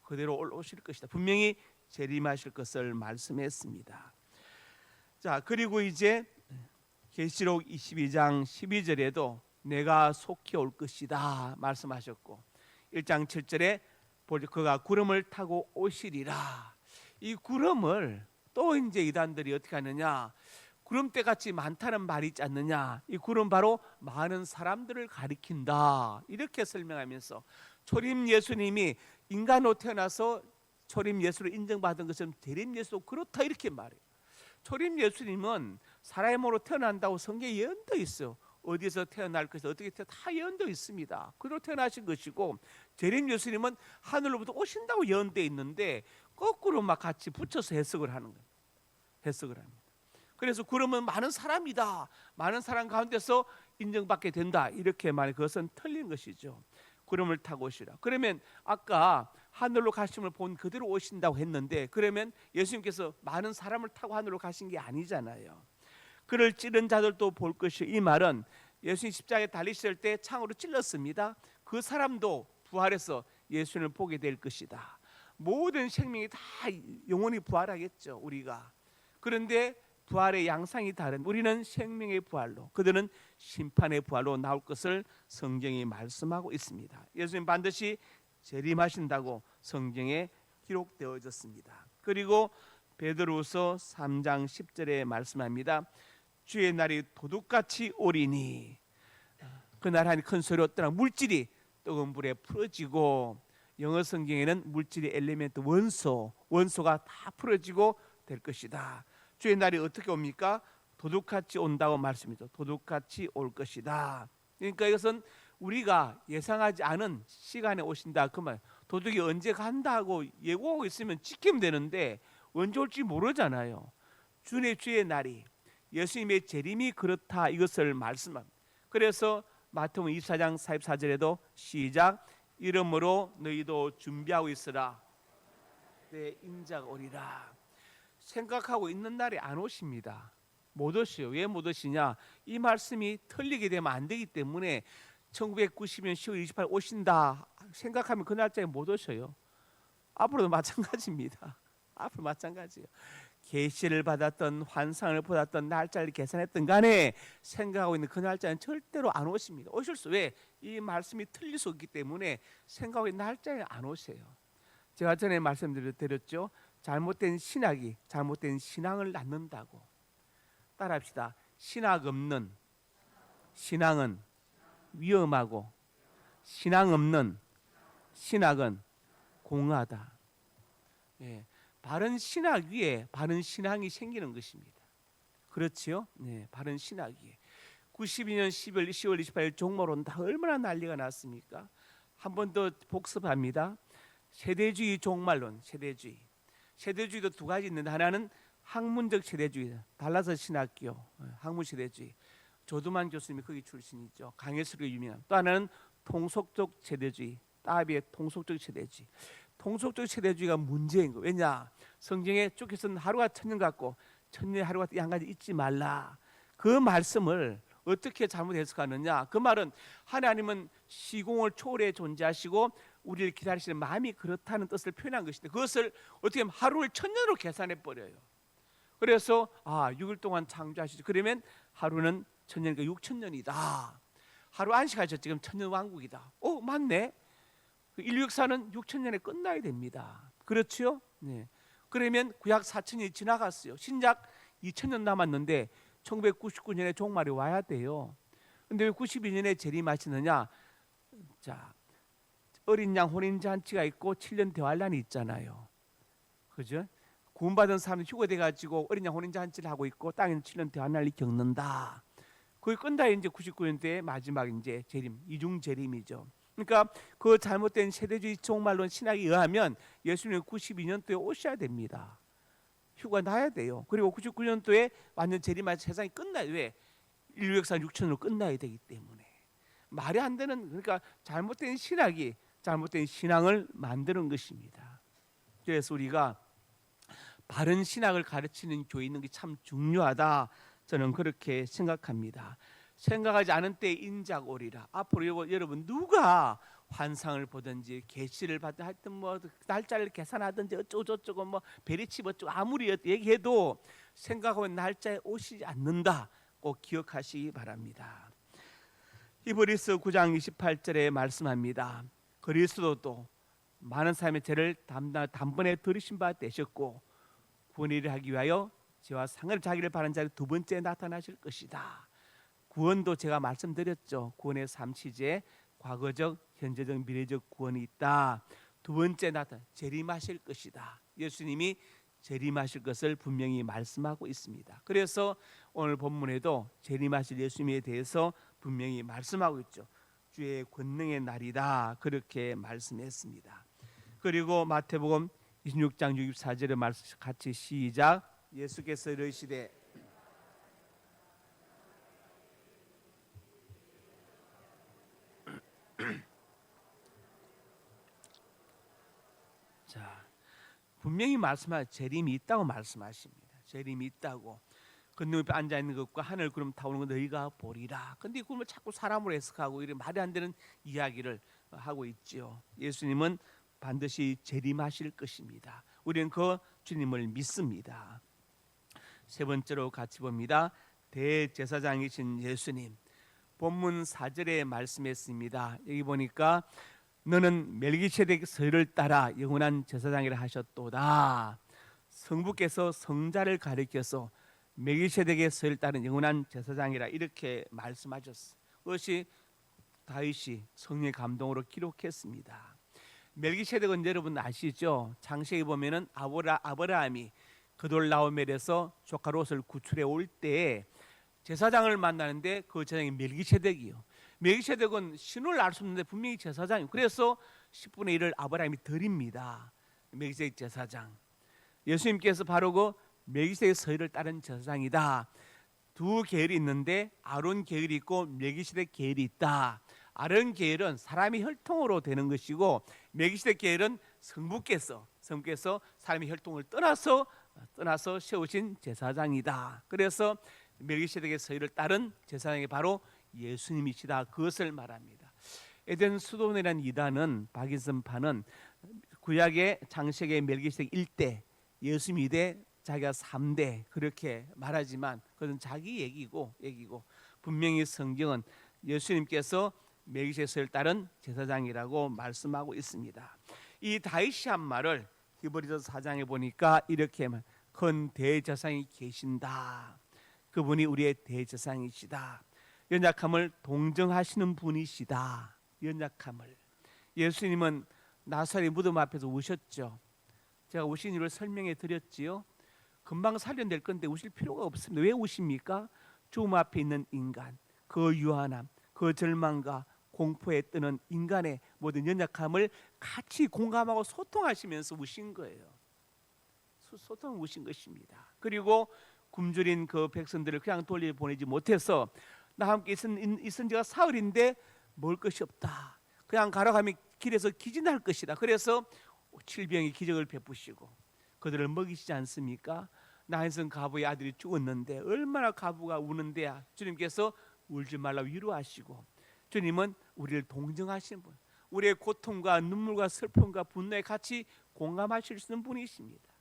그대로 오실 것이다. 분명히 재림하실 것을 말씀했습니다. 자, 그리고 이제 계시록 22장 12절에도 내가 속히 올 것이다 말씀하셨고 1장 7절에 그가 구름을 타고 오시리라. 이 구름을 또 이제 이단들이 어떻게 하느냐? 구름대 같이 많다는 말이 있지 않느냐? 이 구름 바로 많은 사람들을 가리킨다. 이렇게 설명하면서 초림 예수님이 인간으로 태어나서 초림 예수를 인정받은 것은 대림 예수 그렇다 이렇게 말해요. 초림 예수님은 사람으로 태어난다고 성경에 예언되어 있어요. 어디서 태어날 것이 어떻게 다 예언되어 있습니다. 그대로 태어나신 것이고 재림 예수님은 하늘로부터 오신다고 예언되어 있는데 거꾸로 막 같이 붙여서 해석을 하는 거예요. 해석을 합니다. 그래서 구름은 많은 사람이다. 많은 사람 가운데서 인정받게 된다. 이렇게 말해 그것은 틀린 것이죠. 구름을 타고 오시라. 그러면 아까 하늘로 가심을 본 그대로 오신다고 했는데 그러면 예수님께서 많은 사람을 타고 하늘로 가신 게 아니잖아요. 그를 찌른 자들도 볼 것이 이 말은 예수님 십자가에 달리실 때 창으로 찔렀습니다. 그 사람도 부활해서 예수님을 보게 될 것이다. 모든 생명이 다 영원히 부활하겠죠. 우리가. 그런데 부활의 양상이 다른 우리는 생명의 부활로 그들은 심판의 부활로 나올 것을 성경이 말씀하고 있습니다. 예수님 반드시 재림하신다고 성경에 기록되어졌습니다. 그리고 베드로후서 3장 10절에 말씀합니다. 주의 날이 도둑같이 오리니 그날 한 큰 소리로 떠나 물질이 뜨거운 불에 풀어지고 영어 성경에는 물질의 엘리멘트 원소가 다 풀어지고 될 것이다. 주의 날이 어떻게 옵니까? 도둑같이 온다고 말씀이죠. 도둑같이 올 것이다. 그러니까 이것은 우리가 예상하지 않은 시간에 오신다 그 말. 도둑이 언제 간다고 예고하고 있으면 지키면 되는데 언제 올지 모르잖아요. 주의 날이 예수님의 재림이 그렇다 이것을 말씀합니다. 그래서 마태복음 24장 44절에도 시작 이러므로 너희도 준비하고 있으라 내 인자가 오리라. 생각하고 있는 날이 안 오십니다. 못 오시요. 왜 못 오시냐? 이 말씀이 틀리게 되면 안 되기 때문에 1990년 10월 28일 오신다 생각하면 그 날짜에 못 오셔요. 앞으로도 마찬가지입니다. 앞으로 마찬가지예요. 계시를 받았던 환상을 받았던 날짜를 계산했던 간에 생각하고 있는 그 날짜는 절대로 안 오십니다. 오실 수 왜? 이 말씀이 틀릴 수 없기 때문에 생각하고 있는 날짜에 안 오세요. 제가 전에 말씀드렸죠. 잘못된 신학이 잘못된 신앙을 낳는다고. 따라합시다. 신학 없는 신앙은 위험하고 신앙 없는 신학은 공하다. 예, 바른 신학 위에 바른 신앙이 생기는 것입니다. 그렇지요? 네, 바른 신학 위에. 92년 10월 28일 종말론 다 얼마나 난리가 났습니까? 한 번 더 복습합니다. 세대주의 종말론, 세대주의도 두 가지 있는데 하나는 학문적 세대주의, 달라서 신학교, 학문 세대주의. 조두만 교수님이 거기 출신이죠. 강예수로 유명한. 또 하나는 통속적 세대주의, 따비의 통속적 세대주의. 통속적 세대주의가 문제인 거. 왜냐? 성경에 쭉 해서는 하루가 천년 같고 천년의 하루가 양 가지 잊지 말라. 그 말씀을 어떻게 잘못 해석하느냐? 그 말은 하나님은 시공을 초월해 존재하시고 우리를 기다리시는 마음이 그렇다는 뜻을 표현한 것인데 그것을 어떻게 하면 하루를 천년으로 계산해 버려요. 그래서 6일 동안 창조하시죠. 그러면 하루는 천년이니까 6천년이다. 하루 안식하셨죠. 지금 천년 왕국이다. 맞네. 인류 역사는 6천년에 끝나야 됩니다. 그렇죠? 네. 그러면 구약 4천년이 지나갔어요. 신약 2천년 남았는데 1999년에 종말이 와야 돼요. 근데 왜 92년에 재림하시느냐? 자, 어린 양 혼인 잔치가 있고 7년 대환란이 있잖아요. 그죠? 구원받은 사람이 휴거돼 가지고 어린 양 혼인 잔치를 하고 있고 땅에는 7년 대환란을 겪는다. 그게 끝나야 이제 99년대의 마지막 이제 재림, 이중 재림이죠. 그러니까 그 잘못된 세대주의 종말론 신학에 의하면 예수님은 92년도에 오셔야 됩니다. 휴가 나야 돼요. 그리고 99년도에 완전 재림하여 세상이 끝나요. 왜? 인류 역사 6천으로 끝나야 되기 때문에. 말이 안 되는, 그러니까 잘못된 신학이 잘못된 신앙을 만드는 것입니다. 그래서 우리가 바른 신학을 가르치는 교회 있는 게 참 중요하다. 저는 그렇게 생각합니다. 생각하지 않은 때에 인자가 오리라. 앞으로 여러분 누가 환상을 보든지 계시를 받든 하여튼 뭐 날짜를 계산하든지 어쩌고저쩌고 뭐 베리치 어쩌고 아무리 얘기해도 생각하고 있는 날짜에 오시지 않는다. 꼭 기억하시기 바랍니다. 히브리서 9장 28절에 말씀합니다. 그리스도도 많은 사람의 죄를 단번에 들으신 바 되셨고 구원을 하기 위하여 죄와 상을 자기를 바른 자를 두 번째 나타나실 것이다. 구원도 제가 말씀드렸죠. 구원의 3시제 과거적, 현재적, 미래적 구원이 있다. 두 번째 재림하실 것이다. 예수님이 재림하실 것을 분명히 말씀하고 있습니다. 그래서 오늘 본문에도 재림하실 예수님에 대해서 분명히 말씀하고 있죠. 주의 권능의 날이다. 그렇게 말씀했습니다. 그리고 마태복음 26장 64절의 말씀 같이 시작. 예수께서 이르시되 자, 분명히 말씀하 재림이 있다고 말씀하십니다. 재림이 있다고. 건너 옆에 앉아 있는 것과 하늘 구름 타오는 것 너희가 보리라. 근데 그걸 자꾸 사람으로 해석하고 이런 말이 안 되는 이야기를 하고 있지요. 예수님은 반드시 재림하실 것입니다. 우리는 그 주님을 믿습니다. 세 번째로 같이 봅니다. 대제사장이신 예수님. 본문 4절에 말씀했습니다. 여기 보니까 너는 멜기세덱 서열을 따라 영원한 제사장이라 하셨도다. 성부께서 성자를 가리켜서 멜기세덱의 서열을 따른 영원한 제사장이라 이렇게 말씀하셨어요. 그것이 다윗이 성령의 감동으로 기록했습니다. 멜기세덱은 여러분 아시죠? 창세기 보면은 아브라함이 그돌라오멜에서 조카 롯을 구출해 올 때 제사장을 만나는데 그 제사장이 멜기세덱이요. 멜기세덱은 신을 알 수 없는데 분명히 제사장이요. 그래서 10분의 1을 아브라함이 드립니다. 멜기세덱 제사장. 예수님께서 바로 그 멜기세덱 서열을 따른 제사장이다. 두 계열이 있는데 아론 계열이 있고 멜기세덱 계열이 있다. 아론 계열은 사람이 혈통으로 되는 것이고 멜기세덱 계열은 성부께서 사람의 혈통을 떠나서 세우신 제사장이다. 그래서 멜기세덱의 서열을 따른 제사장이 바로 예수님이시다. 그것을 말합니다. 에덴 수도원이라는 이단은 박인선파는 구약의 창세기의 멜기세덱 1대 예수님이 대 자기가 3대 그렇게 말하지만 그것은 자기 얘기고 분명히 성경은 예수님께서 멜기세덱을 따른 제사장이라고 말씀하고 있습니다. 이 다윗이 한 말을 히브리서 4장에 보니까 이렇게 큰 대제사장이 계신다. 그분이 우리의 대제사장이시다. 연약함을 동정하시는 분이시다. 연약함을. 예수님은 나사렛 무덤 앞에서 우셨죠. 제가 우신 이유를 설명해 드렸지요. 금방 살려낼 건데 우실 필요가 없습니다. 왜 우십니까? 죽음 앞에 있는 인간, 그 유한함, 그 절망과 공포에 뜨는 인간의 모든 연약함을 같이 공감하고 소통하시면서 우신 거예요. 소통을 우신 것입니다. 그리고 굶주린 그 백성들을 그냥 돌려보내지 못해서 나 함께 있은 지가 사흘인데 먹을 것이 없다. 그냥 가라가면 길에서 기진할 것이다. 그래서 질병의 기적을 베푸시고 그들을 먹이시지 않습니까? 나인성 가부의 아들이 죽었는데 얼마나 가부가 우는데 주님께서 울지 말라 위로하시고, 주님은 우리를 동정하시는 분, 우리의 고통과 눈물과 슬픔과 분노에 같이 공감하실 수 있는 분이십니다.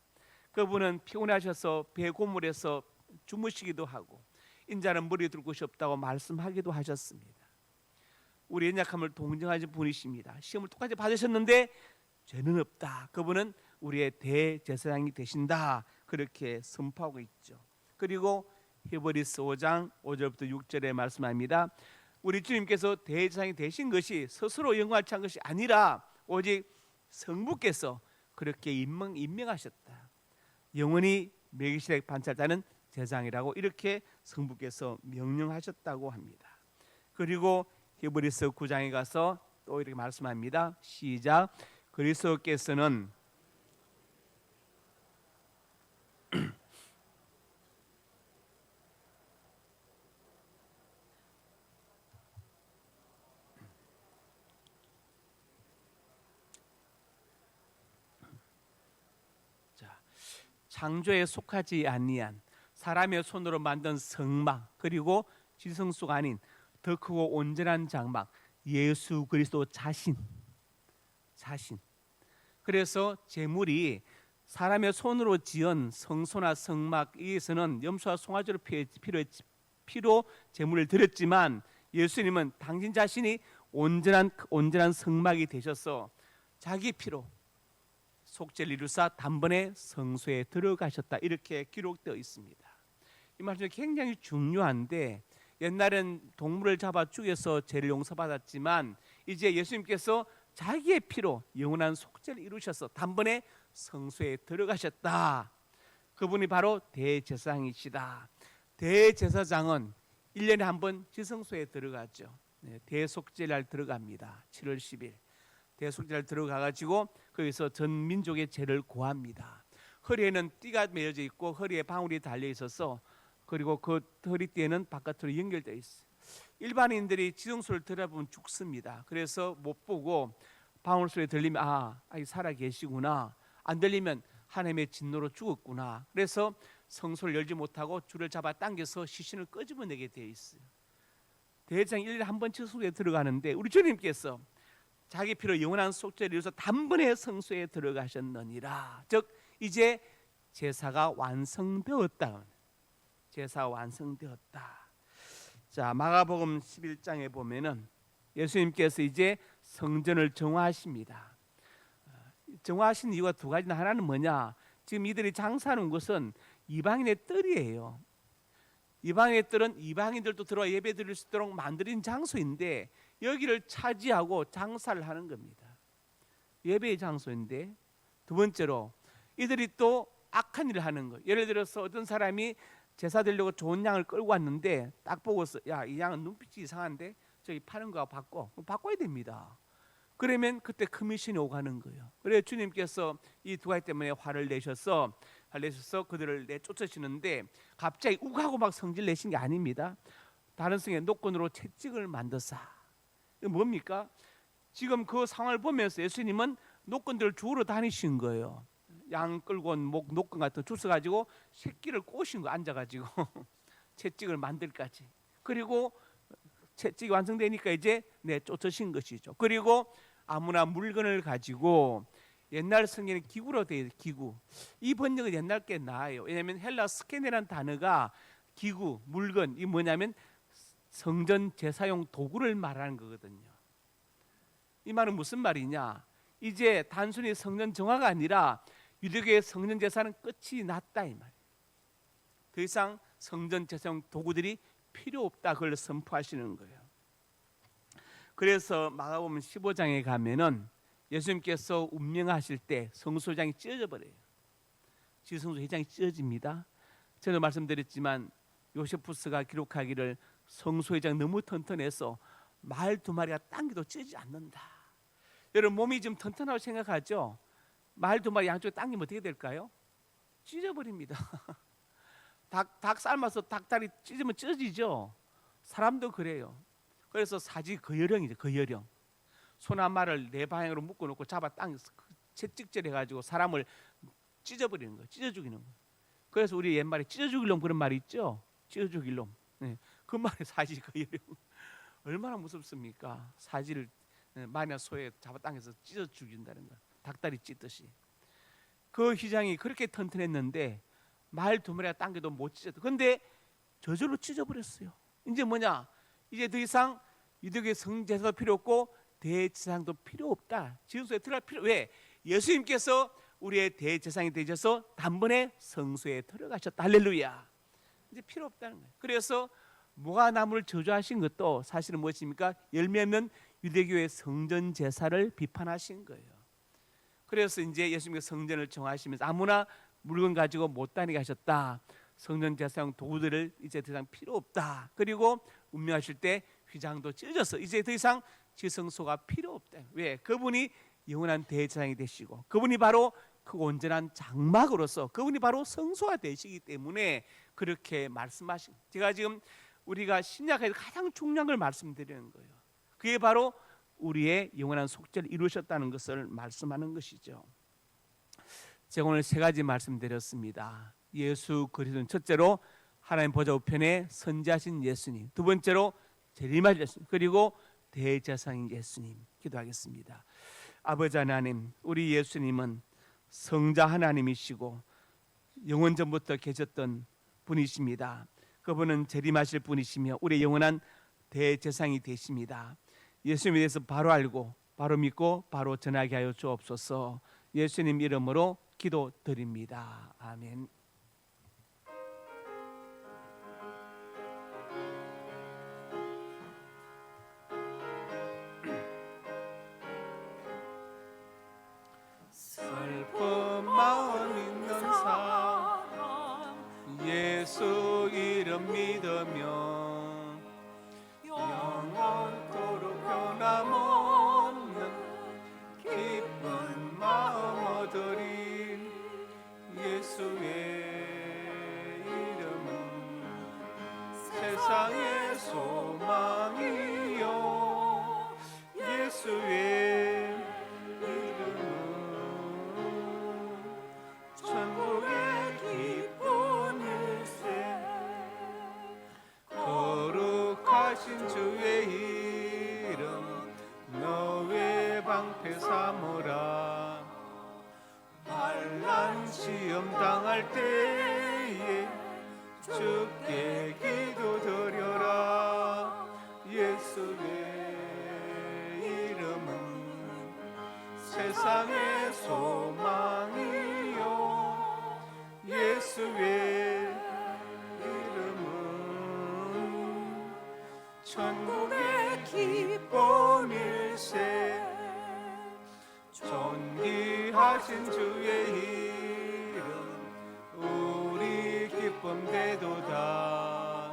그분은 피곤하셔서 배 고물에서 주무시기도 하고 인자는 머리 둘 곳이 없다고 말씀하기도 하셨습니다. 우리 연약함을 동정하신 분이십니다. 시험을 똑같이 받으셨는데 죄는 없다. 그분은 우리의 대제사장이 되신다. 그렇게 선포하고 있죠. 그리고 히브리서 5장 5절부터 6절에 말씀합니다. 우리 주님께서 대제사장이 되신 것이 스스로 영광을 찬 것이 아니라 오직 성부께서 그렇게 임명하셨다. 영원히 멜기세덱 반차자는 제사장이라고 이렇게 성부께서 명령하셨다고 합니다. 그리고 히브리서 9장에 가서 또 이렇게 말씀합니다. 시작. 그리스도께서는 창조에 속하지 아니한 사람의 손으로 만든 성막, 그리고 지성소가 아닌 더 크고 온전한 장막, 예수 그리스도 자신. 그래서 제물이 사람의 손으로 지은 성소나 성막에서는 염소와 송아지로 피로 제물을 드렸지만 예수님은 당신 자신이 온전한 성막이 되셔서 자기 피로 속죄를 이루사 단번에 성소에 들어가셨다. 이렇게 기록되어 있습니다. 이 말씀이 굉장히 중요한데, 옛날엔 동물을 잡아 죽여서 죄를 용서받았지만 이제 예수님께서 자기의 피로 영원한 속죄를 이루셔서 단번에 성소에 들어가셨다. 그분이 바로 대제사장이시다. 대제사장은 1년에 한 번 지성소에 들어가죠. 대속죄날 들어갑니다. 7월 10일 대속죄날 들어가가지고 거기서 전 민족의 죄를 고합니다. 허리에는 띠가 매어져 있고 허리에 방울이 달려 있어서, 그리고 그 허리띠에는 바깥으로 연결되어 있어요. 일반인들이 지성소를 들어보면 죽습니다. 그래서 못 보고 방울 소리 들리면 살아 계시구나, 안 들리면 하나님의 진노로 죽었구나. 그래서 성소를 열지 못하고 줄을 잡아 당겨서 시신을 끄집어내게 되어 있어요. 대제사장이 1년에 한 번 지성소에 들어가는데 우리 주님께서 자기 피로 영원한 속죄를 이루어서 단번에 성소에 들어가셨느니라. 즉 이제 제사가 완성되었다. 제사가 완성되었다. 자, 마가복음 11장에 보면은 예수님께서 이제 성전을 정화하십니다. 정화하신 이유가 두 가지나, 하나는 뭐냐? 지금 이들이 장사하는 곳은 이방인의 뜰이에요. 이방인의 뜰은 이방인들도 들어와 예배 드릴 수 있도록 만드는 장소인데 여기를 차지하고 장사를 하는 겁니다. 예배의 장소인데, 두 번째로 이들이 또 악한 일을 하는 거예요. 예를 들어서 어떤 사람이 제사 드리려고 좋은 양을 끌고 왔는데 딱 보고서 이 양은 눈빛이 이상한데 저기 파는 거 바꿔야 됩니다. 그러면 그때 커미션이 오가는 거예요. 그래서 주님께서 이 두 가지 때문에 화를 내셔서 그들을 내쫓으시는데 갑자기 욱하고 막 성질 내신 게 아닙니다. 다른 성의 노건으로 채찍을 만드사. 이거 뭡니까? 지금 그 상황을 보면서 예수님은 노건들을 주우러 다니신 거예요. 양 끌고 온 노건 같은 거 주워가지고 새끼를 꼬신 거, 앉아가지고 채찍을 만들까지. 그리고 채찍이 완성되니까 이제 쫓으신 것이죠. 그리고 아무나 물건을 가지고 옛날 성경은 기구로 되어 있어요. 기구. 이 번역은 옛날 게 나아요. 왜냐하면 헬라 스케네라는 단어가 기구, 물건, 이 뭐냐면 성전 제사용 도구를 말하는 거거든요. 이 말은 무슨 말이냐? 이제 단순히 성전 정화가 아니라 유대교의 성전 제사는 끝이 났다 이 말이에요. 더 이상 성전 제사용 도구들이 필요 없다, 그걸 선포하시는 거예요. 그래서 마가복음 15장에 가면은 예수님께서 운명하실 때 성소장이 찢어져 버려요. 지성소 회장이 찢어집니다. 저도 말씀드렸지만 요세푸스가 기록하기를 성소회장 너무 튼튼해서 말 두 마리가 당겨도 찢지 않는다. 여러분 몸이 좀 튼튼하고 생각하죠? 말 두 마리 양쪽에 당기면 어떻게 될까요? 찢어버립니다. 닭 삶아서 닭다리 찢으면 찢어지죠. 사람도 그래요. 그래서 사지 거열형이죠. 거열형. 손 한 마리를 네 방향으로 묶어놓고 잡아 당겨서 채찍질 해가지고 사람을 찢어버리는 거예요. 찢어 죽이는 거예요. 그래서 우리 옛말에 찢어 죽일 놈 그런 말이 있죠. 찢어 죽일 놈. 네. 그 말이 사지 거열형. 얼마나 무섭습니까? 사지를 마녀 소에 잡아 당겨서 찢어 죽인다는 거. 닭다리 찢듯이. 그 휘장이 그렇게 튼튼했는데 말 두 마리가 당겨도 못 찢었다. 근데 저절로 찢어버렸어요. 이제 뭐냐? 이제 더 이상 유대교의 성제사도 필요 없고 대제사장도 필요 없다. 지성소에 들어갈 필요. 왜? 예수님께서 우리의 대제사장이 되셔서 단번에 성소에 들어가셨다. 할렐루야. 이제 필요 없다는 거예요. 그래서 모아나무를 저주하신 것도 사실은 무엇입니까? 열매 없는 유대교의 성전 제사를 비판하신 거예요. 그래서 이제 예수님께서 성전을 정하시면서 아무나 물건 가지고 못 다니게 하셨다. 성전 제사용 도구들을 이제 더 이상 필요 없다. 그리고 운명하실 때 휘장도 찢어져서 이제 더 이상 지성소가 필요 없다. 왜? 그분이 영원한 대제사장이 되시고 그분이 바로 그 온전한 장막으로서 그분이 바로 성소가 되시기 때문에 그렇게 말씀하신. 제가 지금 우리가 신약에서 가장 중요한 걸 말씀드리는 거예요. 그게 바로 우리의 영원한 속죄를 이루셨다는 것을 말씀하는 것이죠. 제가 오늘 세 가지 말씀드렸습니다. 예수 그리스도는 첫째로 하나님 보좌 우편에 선지하신 예수님, 두 번째로 재림하실 예수님, 그리고 대제사장인 예수님. 기도하겠습니다. 아버지 하나님, 우리 예수님은 성자 하나님이시고 영원 전부터 계셨던 분이십니다. 그분은 재림하실 분이시며 우리의 영원한 대제사장이 되십니다. 예수님에 대해서 바로 알고 바로 믿고 바로 전하게 하여 주옵소서. 예수님 이름으로 기도드립니다. 아멘. 슬픈 마음 있는 사람 예수 이름 믿으며 영원토록 변함없는 기쁜 마음 얻으리. 예수의 이름은 세상의 소망이요 예수의 이름은 천국의 기쁜 일세. 거룩하신 주의 이름 너의 방패 삼으라. 환난 시험 당할 때에 주께 기도드려라. 예수의 이름은 세상의 소망이요 예수의 이름은 천국의 기쁨일세. 존귀하신 주의 이름 우리 기쁨 되도다.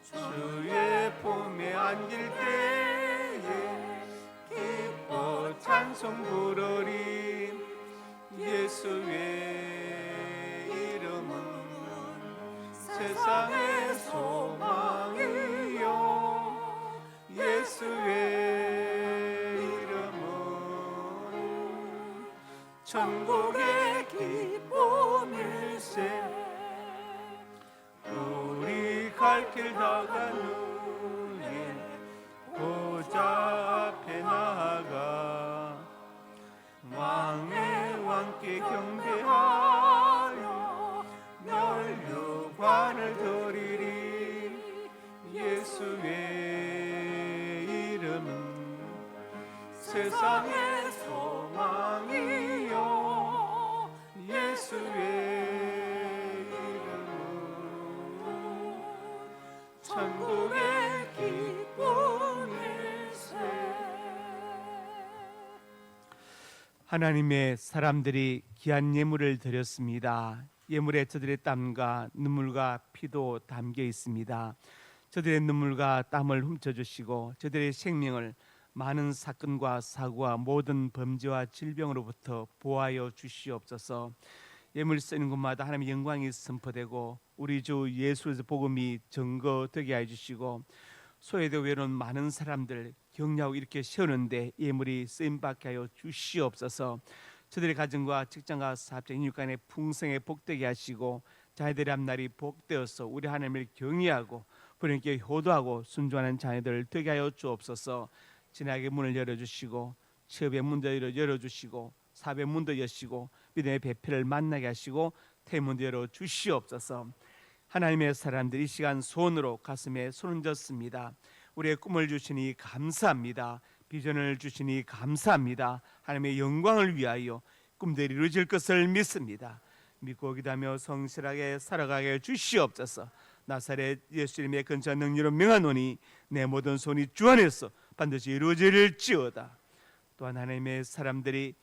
주의 품에 안길 때에 기뻐 찬송 부르리. 예수의 이름은 세상의 소망이요 예수의 이름은 천국의 기쁨일세. 우리 갈 길 다간 후에 보좌 앞에 나아가 왕의 주께 경배하여 멸류관을 드리리. 예수의 이름은 세상의 소망이요, 예수의 이름은 천국의 기쁨일세. 하나님의 사람들이 귀한 예물을 드렸습니다. 예물에 저들의 땀과 눈물과 피도 담겨 있습니다. 저들의 눈물과 땀을 훔쳐주시고 저들의 생명을 많은 사건과 사고와 모든 범죄와 질병으로부터 보호하여 주시옵소서. 예물 쓰는 곳마다 하나님의 영광이 선포되고 우리 주 예수의 복음이 증거되게 해주시고 소외되고 외로운 많은 사람들 격려하고 이렇게 세우는데 예물이 쓰임받게 하여 주시옵소서. 저들의 가정과 직장과 사업자 인육간에 풍성에 복되게 하시고 자녀들의 앞날이 복되어서 우리 하나님을 경외하고 부모님께 효도하고 순종하는 자녀들 되게 하여 주옵소서. 진학의 문을 열어주시고 취업의 문도 열어주시고 사업의 문도 여시고 믿음의 배필을 만나게 하시고 태문도 열어주시옵소서. 하나님의 사람들이 이 시간 손으로 가슴에 손을 얹었습니다. 우리의 꿈을 주시니 감사합니다. 비전을 주시니 감사합니다. 하나님의 영광을 위하여 꿈들이 이루어질 것을 믿습니다. 믿고 기도하며 성실하게 살아가게 주시옵소서. 나사렛 예수님의 근처 능력으로 명하노니 내 모든 손이 주 안에서 반드시 이루어질지어다. 또한 하나님의 사람들이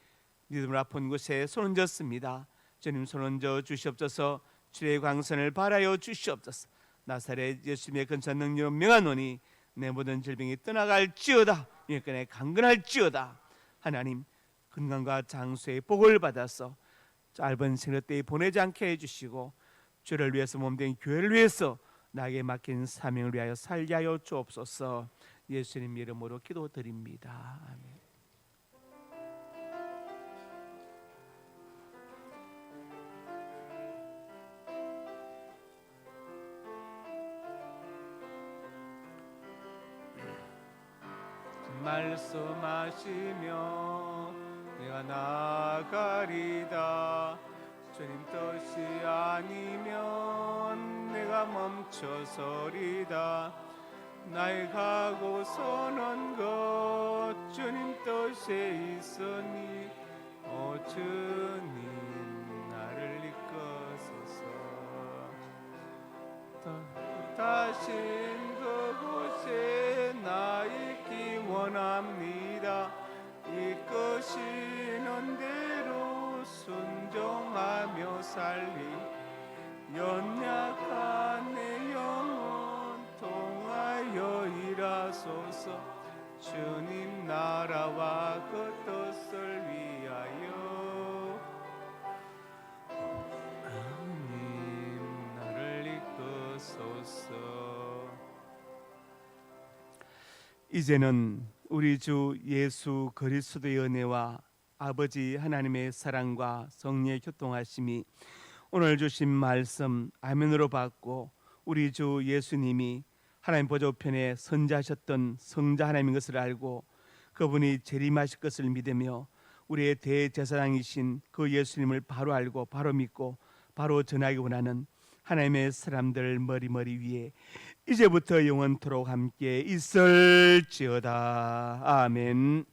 믿음으로 아픈 곳에 손 얹었습니다. 주님 손 얹어 주시옵소서. 주의 광선을 발하여 주시옵소서. 나사렛 예수님의 근처 능력으로 명하노니 내 모든 질병이 떠나갈지어다. 영권에 강건할지어다. 하나님 건강과 장수의 복을 받아서 짧은 생애 때에 보내지 않게 해주시고 주를 위해서 몸된 교회를 위해서 나에게 맡긴 사명을 위하여 살게 하여 주옵소서. 예수님 이름으로 기도드립니다. 아멘. 말씀하시며 내가 나아가리다. 주님 뜻이 아니면 내가 멈춰서리다. 나의 가고 서는 것 주님 뜻에 있으니 오 주님 나를 이끄소서. 다신 그곳에 나 있기 원합니다. 이끄시는 대로 순종하며 살리 연약한 내 영혼 통하여 일하소서. 주님 나라와 그 뜻을 위하여 주님 나를 이끄소서. 이제는 우리 주 예수 그리스도의 은혜와 아버지 하나님의 사랑과 성령의 교통하심이 오늘 주신 말씀 아멘으로 받고 우리 주 예수님이 하나님 보좌 우편에 선자하셨던 성자 하나님인 것을 알고 그분이 재림하실 것을 믿으며 우리의 대제사장이신 그 예수님을 바로 알고 바로 믿고 바로 전하기 원하는 하나님의 사람들 머리 위에 이제부터 영원토록 함께 있을지어다. 아멘.